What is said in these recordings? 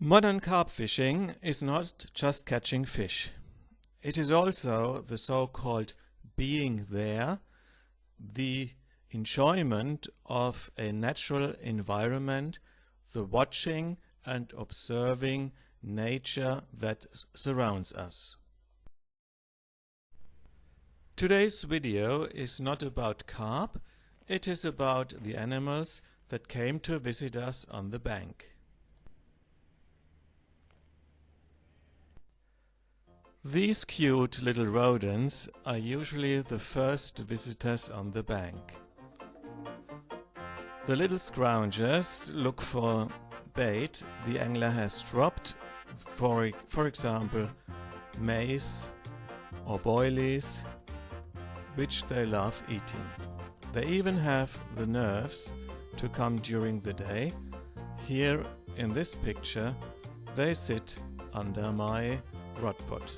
Modern carp fishing is not just catching fish. It is also the so-called being there, the enjoyment of a natural environment, the watching and observing nature that surrounds us. Today's video is not about carp, it is about the animals that came to visit us on the bank. These cute little rodents are usually the first visitors on the bank. The little scroungers look for bait the angler has dropped, for example maize or boilies, which they love eating. They even have the nerves to come during the day. Here in this picture they sit under my rod pot.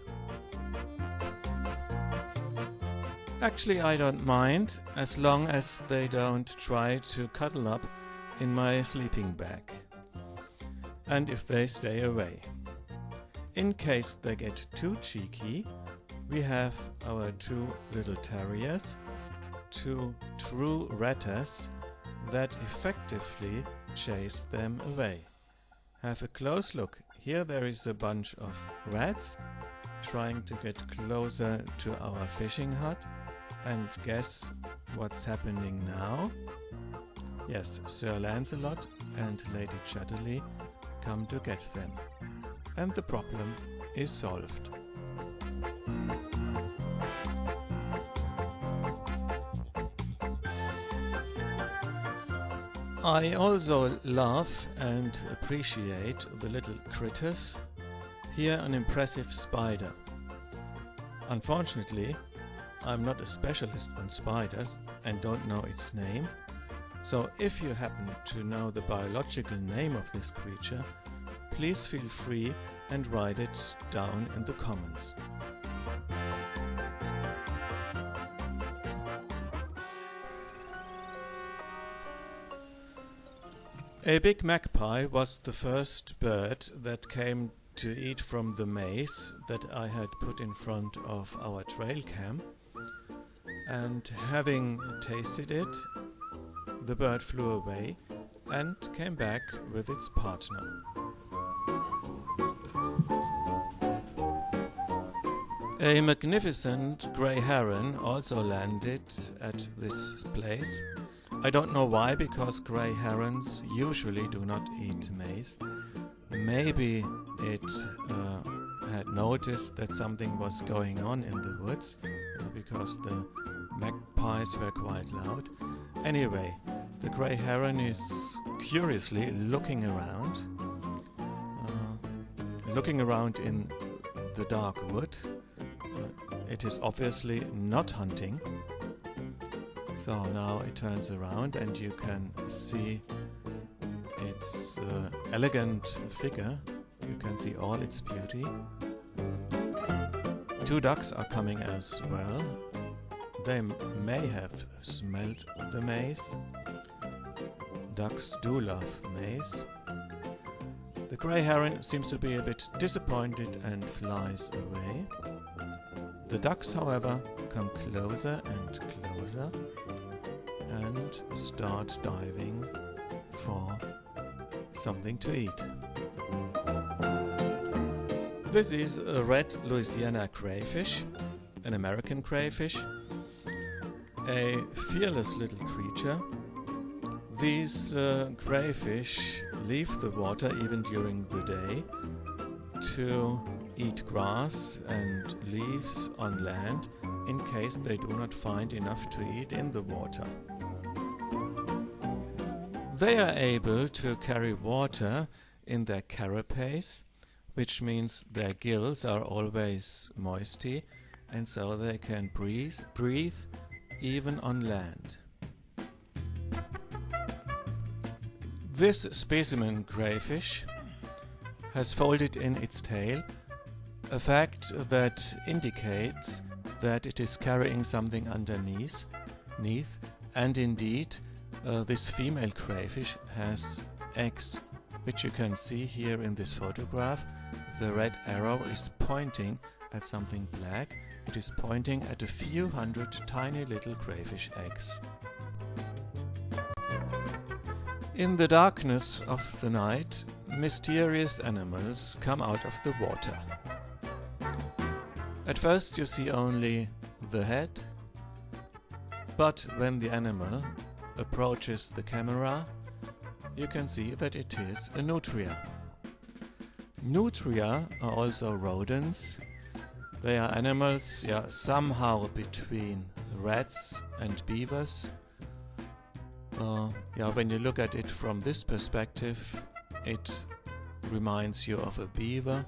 Actually, I don't mind as long as they don't try to cuddle up in my sleeping bag, and if they stay away. In case they get too cheeky, we have our two little terriers, two true ratters that effectively chase them away. Have a close look. Here there is a bunch of rats trying to get closer to our fishing hut, and guess what's happening now? Yes, Sir Lancelot and Lady Chatterley come to get them, and the problem is solved. I also love and appreciate the little critters. Here an impressive spider. Unfortunately, I'm not a specialist on spiders and don't know its name, so if you happen to know the biological name of this creature, please feel free and write it down in the comments. A big magpie was the first bird that came to eat from the maize that I had put in front of our trail camp, and having tasted it, the bird flew away and came back with its partner. A magnificent grey heron also landed at this place. I don't know why, because grey herons usually do not eat maize. Maybe it had noticed that something was going on in the woods, because the magpies were quite loud. Anyway, the grey heron is curiously looking around in the dark wood. It is obviously not hunting. So now it turns around and you can see its elegant figure. You can see all its beauty. Two ducks are coming as well. They may have smelled the maize. Ducks do love maize. The grey heron seems to be a bit disappointed and flies away. The ducks, however, come closer and closer and start diving for something to eat. This is a red Louisiana crayfish, an American crayfish, a fearless little creature. These crayfish leave the water even during the day to eat grass and leaves on land in case they do not find enough to eat in the water. They are able to carry water in their carapace, which means their gills are always moisty, and so they can breathe even on land. This specimen crayfish has folded in its tail, a fact that indicates that it is carrying something underneath, and indeed this female crayfish has eggs which you can see here in this photograph. The red arrow is pointing at something black. It is pointing at a few hundred tiny little crayfish eggs. In the darkness of the night, mysterious animals come out of the water. At first you see only the head, but when the animal approaches the camera, you can see that it is a nutria. Nutria are also rodents. They are animals, somehow between rats and beavers. When you look at it from this perspective, it reminds you of a beaver.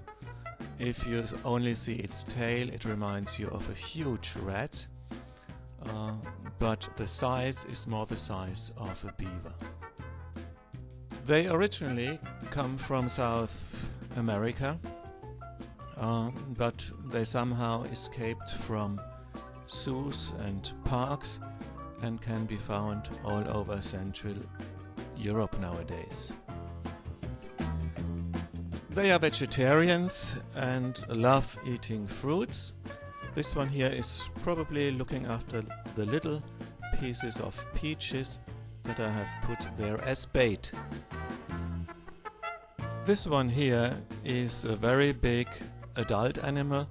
If you only see its tail, it reminds you of a huge rat. But the size is more the size of a beaver. They originally come from South America, but they somehow escaped from zoos and parks and can be found all over Central Europe nowadays. They are vegetarians and love eating fruits. This one here is probably looking after the little pieces of peaches that I have put there as bait. This one here is a very big adult animal,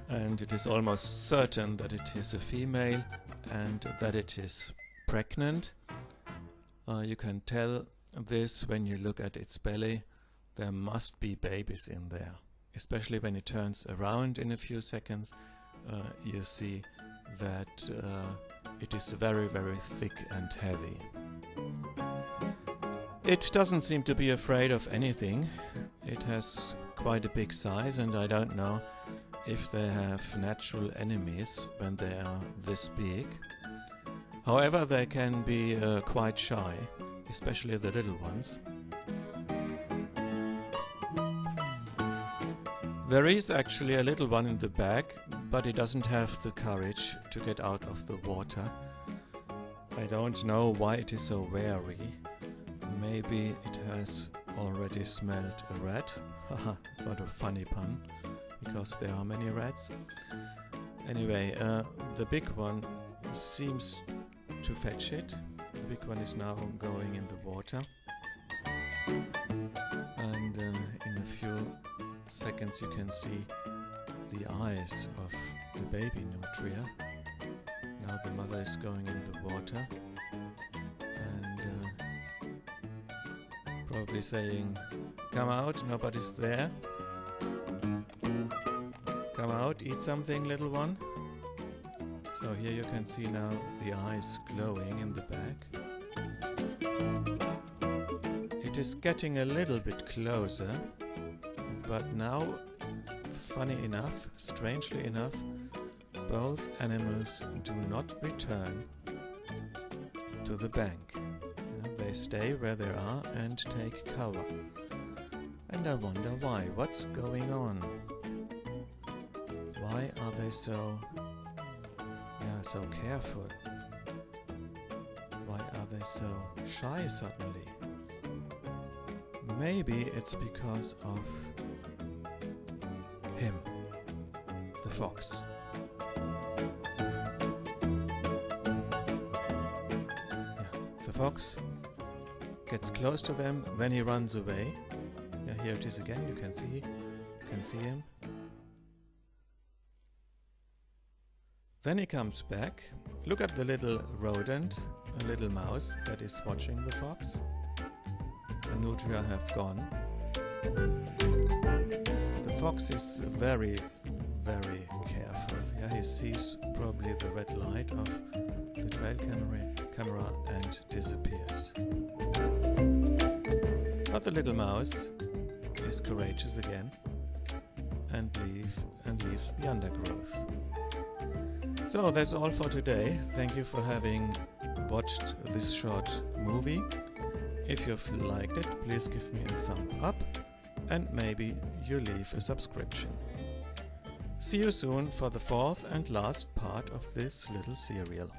and it is almost certain that it is a female and that it is pregnant. You can tell this when you look at its belly. There must be babies in there. Especially when it turns around in a few seconds, you see that it is very, very thick and heavy. It doesn't seem to be afraid of anything. It has quite a big size, and I don't know if they have natural enemies when they are this big. However, they can be quite shy, especially the little ones. There is actually a little one in the back, but it doesn't have the courage to get out of the water. I don't know why it is so wary. Maybe it has already smelled a rat. Haha, what a funny pun, because there are many rats. Anyway, the big one seems to fetch it. The big one is now going in the water. And in a few seconds you can see the eyes of the baby nutria. Now the mother is going in the water and probably saying, "Come out, nobody's there. Come out, eat something, little one." So here you can see now the eyes glowing in the back. It is getting a little bit closer, but now, funny enough, strangely enough, both animals do not return to the bank. They stay where they are and take cover. And I wonder why. What's going on? Why are they so careful? Why are they so shy suddenly? Maybe it's because of him, the fox. The fox gets close to them, then he runs away. Here it is again, you can see him. Then he comes back. Look at the little rodent, a little mouse that is watching the fox. The nutria have gone. The fox is very, very careful. He sees probably the red light of the trail camera and disappears. But the little mouse is courageous again and leaves the undergrowth. So that's all for today. Thank you for having watched this short movie. If you've liked it, please give me a thumb up and maybe you leave a subscription. See you soon for the fourth and last part of this little serial.